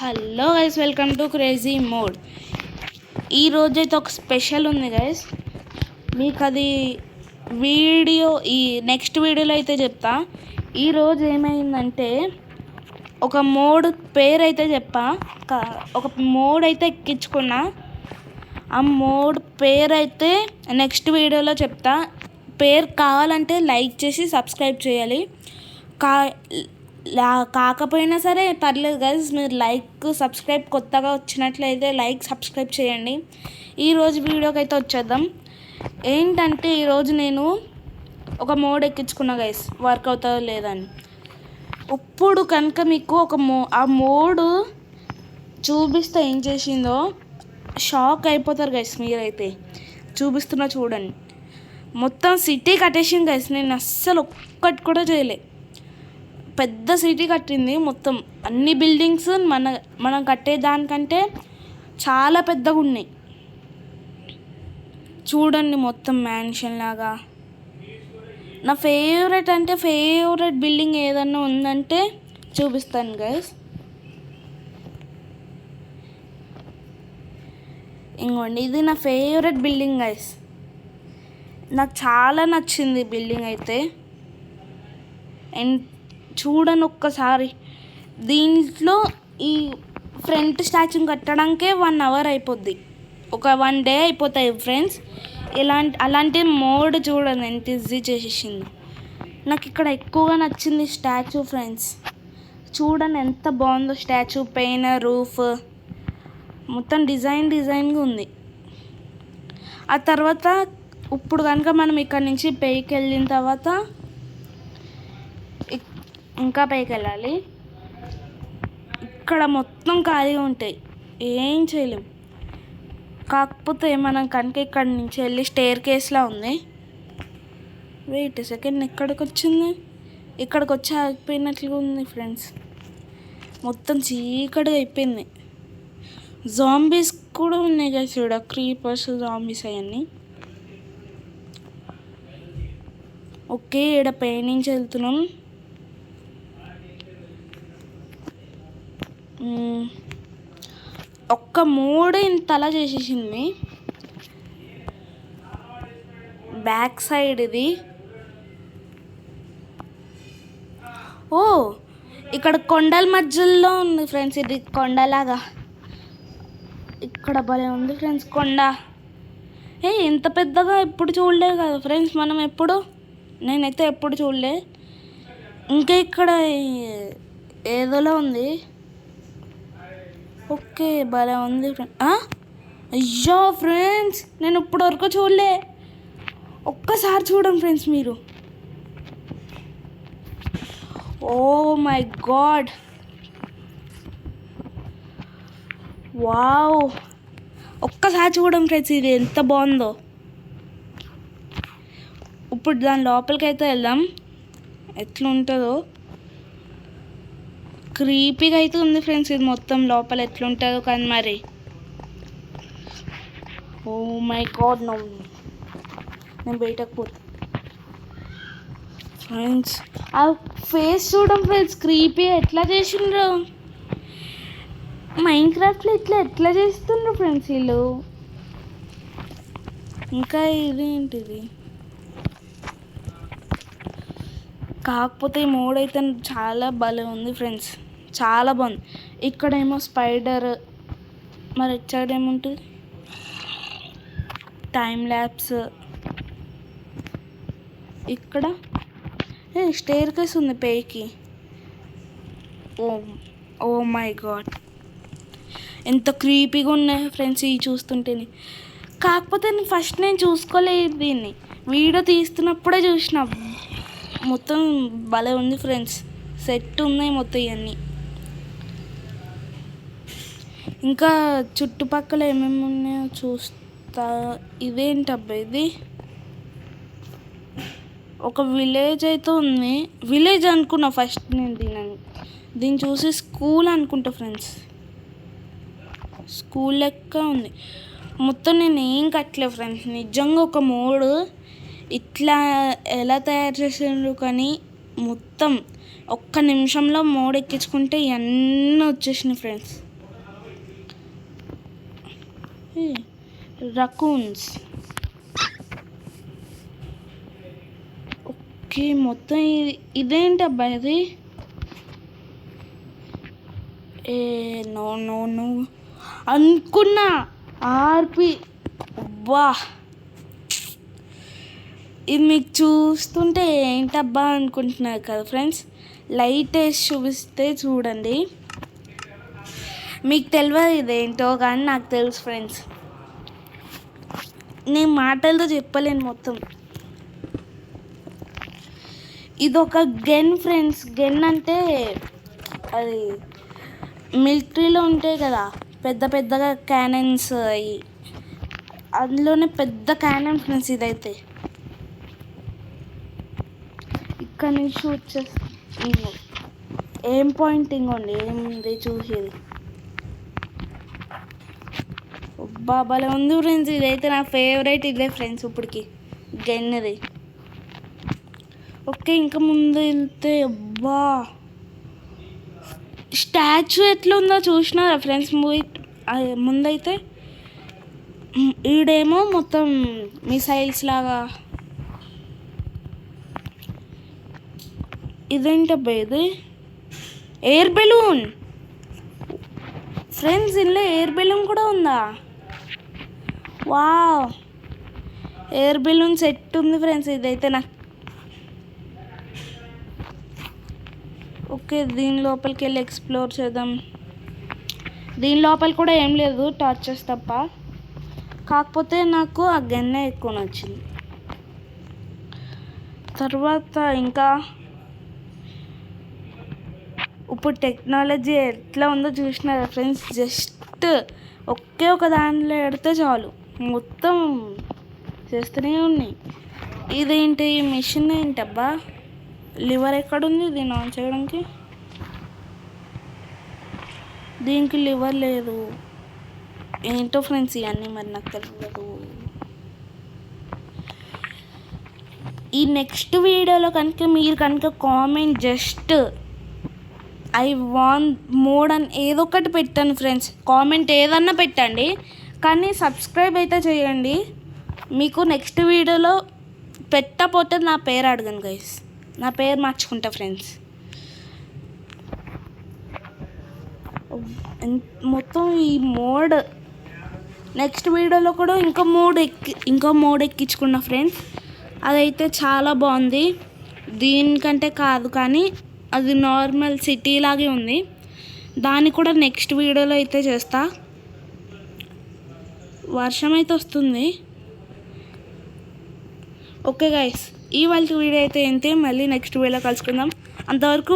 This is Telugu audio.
Hello guys, welcome to crazy mode. ఈరోజు అయితే ఒక స్పెషల్ ఉంది గైస్. మీకు అది ఈ నెక్స్ట్ వీడియోలో అయితే చెప్తా. ఈరోజు ఏమైందంటే ఒక మోడ్ పేరు అయితే ఒక మోడ్ అయితే ఎక్కించుకున్నా. ఆ మోడ్ పేరు అయితే నెక్స్ట్ వీడియోలో చెప్తా. పేరు కావాలంటే లైక్ చేసి సబ్స్క్రైబ్ చేయాలి. కాకపోయినా సరే పర్లేదు గైస్, మీరు లైక్ సబ్స్క్రైబ్ కొత్తగా వచ్చినట్లయితే లైక్ సబ్స్క్రైబ్ చేయండి. ఈరోజు వీడియోకి అయితే వచ్చేద్దాం. ఏంటంటే ఈరోజు నేను ఒక మోడ్ ఎక్కించుకున్నా గైస్, వర్క్ అవుతుందో లేదని. ఇప్పుడు కనుక మీకు ఆ మోడ్ చూపిస్తే ఏం చేసిందో షాక్ అయిపోతారు గైస్. మీరైతే చూపిస్తున్నా చూడండి. మొత్తం సిటీ కట్టేసింది గైస్. నేను అస్సలు ఒక్కటి కూడా చేయలే. పెద్ద సిటీ కట్టింది. మొత్తం అన్ని బిల్డింగ్స్ మనం కట్టేదానికంటే చాలా పెద్దగా ఉన్నాయి చూడండి. మొత్తం మ్యాన్షన్ లాగా. నా ఫేవరెట్ బిల్డింగ్ ఏదన్నా ఉందంటే చూపిస్తాను గైస్. ఇంకోండి, ఇది నా ఫేవరెట్ బిల్డింగ్ గైస్. నాకు చాలా నచ్చింది బిల్డింగ్ అయితే. అండ్ చూడండి ఒక్కసారి, దీంట్లో ఈ ఫ్రంట్ స్టాచ్యూ కట్టడానికే 1 hour అయిపోద్ది. ఒక 1 day అయిపోతాయి ఫ్రెండ్స్. అలాంటి మోడ్ చూడండి ఎంత ఈజీ చేసేసింది. నాకు ఇక్కడ ఎక్కువగా నచ్చింది స్టాచ్యూ ఫ్రెండ్స్. చూడండి ఎంత బాగుందో స్టాచ్యూ. పైన రూఫ్ మొత్తం డిజైన్గా ఉంది. ఆ తర్వాత ఇప్పుడు కనుక మనం ఇక్కడ నుంచి పైకి వెళ్ళిన తర్వాత ఇంకా పైకి వెళ్ళాలి. ఇక్కడ మొత్తం ఖాళీగా ఉంటాయి, ఏం చేయలేం. కాకపోతే మనం కనుక ఇక్కడ నుంచి వెళ్ళి స్టేర్ కేస్లా ఉంది. వెయిట్ సెకండ్, ఎక్కడికి వచ్చింది? ఇక్కడికి వచ్చి ఆగిపోయినట్లుగా ఉంది ఫ్రెండ్స్. మొత్తం చీకటిగా అయిపోయింది. జాంబీస్ కూడా ఉన్నాయి కదా చూడ, క్రీపర్స్, జాంబీస్ అవన్నీ. ఓకే, ఇక్కడ పై నుంచి వెళ్తున్నాం. ఒక్క మోడ్ ఇంతలా చేసేసింది. బ్యాక్ సైడ్ ఇది. ఇక్కడ కొండల మధ్యలో ఉంది ఫ్రెండ్స్. ఇది కొండలాగా ఇక్కడ భలే ఉంది ఫ్రెండ్స్ కొండ. ఇంత పెద్దగా ఎప్పుడు చూడలేదు కదా ఫ్రెండ్స్ మనం. నేనైతే ఎప్పుడు చూడలే. ఇంకా ఇక్కడ ఏదోలా ఉంది. ఓకే, భలే ఉంది అయ్యో ఫ్రెండ్స్, నేను ఇప్పుడు వరకు చూడలే. ఒక్కసారి చూడండి ఫ్రెండ్స్ మీరు. Oh my god, wow. ఒక్కసారి చూడండి ఫ్రెండ్స్, ఇది ఎంత బాగుందో. ఇప్పుడు దాని లోపలికి అయితే వెళ్దాం, ఎట్లుంటుందో. క్రీపీగా అయితే ఉంది ఫ్రెండ్స్ ఇది మొత్తం. లోపల ఎట్లుంటుందో కానీ మరి. ఓ మై గాడ్, నేను బయటకు పోతా ఫ్రెండ్స్. ఆ ఫేస్ చూడండి ఫ్రెండ్స్, క్రీపీ ఎట్లా చేసిండ్రు. మైన్క్రాఫ్ట్లో ఎట్లా చేస్తుండ్రు ఫ్రెండ్స్ వీళ్ళు. ఇంకా ఇదేంటిది. కాకపోతే ఈ మోడ్ అయితే చాలా భలే ఉంది ఫ్రెండ్స్, చాలా బాగుంది. ఇక్కడేమో స్పైడర్, మరి ఇటు సైడ్ ఏముంటుంది? Time lapse. ఇక్కడ స్టేర్ కేస్ ఉంది పైకి. ఓ మై గాడ్, ఎంత క్రీపీగా ఉన్నాయి ఫ్రెండ్స్ ఇవి చూస్తుంటేనే. కాకపోతే నేను చూసుకోలేదు దీన్ని. వీడియో తీస్తున్నప్పుడే చూసిన. మొత్తం భలే ఉంది ఫ్రెండ్స్. సెట్ ఉన్నాయి మొత్తం ఇవన్నీ. ఇంకా చుట్టుపక్కల ఏమేమి ఉన్నాయో చూస్తా. ఇదేంటబ్బా ఇది? ఒక విలేజ్ అయితే ఉంది. విలేజ్ అనుకున్నా ఫస్ట్ నేను దీన్ని చూసి స్కూల్ అనుకుంటా ఫ్రెండ్స్. స్కూల్ లెక్క ఉంది మొత్తం. నేను ఏం కట్టలేదు ఫ్రెండ్స్. నిజంగా ఒక మోడ్ ఇట్లా ఎలా తయారు చేసిండ్రు కానీ మొత్తం ఒక్క నిమిషంలో మోడ్ ఎక్కించుకుంటే ఇవన్నీ వచ్చేసినాయి ఫ్రెండ్స్. రకూన్స్. ఓకే, మొత్తం ఇదేంటి అబ్బా ఇది? ఏ నో నో నో అనుకున్నా. ఆర్పి అబ్బా, ఇది మీకు చూస్తుంటే ఏంటబ్బా అనుకుంటున్నారు కదా ఫ్రెండ్స్. లైట్ వేసి చూపిస్తే చూడండి. మీకు తెలియదు ఇదేంటో, కానీ నాకు తెలుసు ఫ్రెండ్స్. నేను మాటలతో చెప్పలేను మొత్తం. ఇది ఒక గన్ ఫ్రెండ్స్. గన్ అంటే అది మిలిటరీలో ఉంటాయి కదా పెద్ద పెద్దగా క్యానన్స్, అవి అందులోనే పెద్ద క్యానన్ ఫ్రెండ్స్. ఇదైతే ఇక్కడ నుంచి షూట్ చేస్తాను. ఏం పాయింటింగ్ అండి, ఏముంది చూసేది. బాబాలే ఉంది ఫ్రెండ్స్. ఇదైతే నా ఫేవరెట్ ఇదే ఫ్రెండ్స్ ఇప్పటికి, గన్నది. ఓకే, ఇంకా ముందు వెళ్తే అబ్బా, స్టాచ్యూ ఎట్లా ఉందో చూసినారా ఫ్రెండ్స్? ముందైతే ఈడేమో మొత్తం మిసైల్స్ లాగా. ఇదేంటబ్బా ఇది? Air balloon friends. ఇందులో ఎయిర్ బెలూన్ కూడా ఉందా? వావ్, ఎయిర్ బెలూన్ సెట్ ఉంది ఫ్రెండ్స్. ఇదైతే నాకు ఓకే. దీని లోపలికి వెళ్ళి ఎక్స్ప్లోర్ చేద్దాం. దీని లోపల కూడా ఏం లేదు, టార్చెస్ తప్ప. కాకపోతే నాకు ఆ గన్నే ఎక్కువ నచ్చింది. తర్వాత ఇంకా ఇప్పుడు టెక్నాలజీ ఎట్లా ఉందో చూసినారా ఫ్రెండ్స్? జస్ట్ ఒకే ఒక దాంట్లో పెడితే చాలు, మొత్తం చేస్తూనే ఉన్నాయి. ఇదేంటి మిషన్? ఏంటబ్బా, లివర్ ఎక్కడుంది దీన్ని ఆన్ చేయడానికి? దీనికి లివర్ లేదు. ఏంటో ఫ్రెండ్స్ ఇవన్నీ మరి నాకు తెలియదు. ఈ నెక్స్ట్ వీడియోలో కనుక మీరు కనుక comment just I want mode అని ఏదో ఒకటి పెట్టండి ఫ్రెండ్స్. కామెంట్ ఏదన్నా పెట్టండి, కానీ సబ్స్క్రైబ్ అయితే చేయండి. మీకు నెక్స్ట్ వీడియోలో పెట్టకపోతే నా పేరు అడగను గైస్, నా పేరు మార్చుకుంటా ఫ్రెండ్స్. మొత్తం ఈ మోడ్ నెక్స్ట్ వీడియోలో కూడా ఇంకో మోడ్ ఎక్కించుకున్నా ఫ్రెండ్స్. అదైతే చాలా బాగుంది. దీనికంటే కాదు, కానీ అది నార్మల్ సిటీ లాగే ఉంది. దాన్ని కూడా నెక్స్ట్ వీడియోలో అయితే చేస్తా. వర్షం అయితే వస్తుంది. ఓకే గైస్, ఇవాళ వీడియో అయితే ఏంటి, మళ్ళీ నెక్స్ట్ వీడియోలో కలుసుకుందాం. అంతవరకు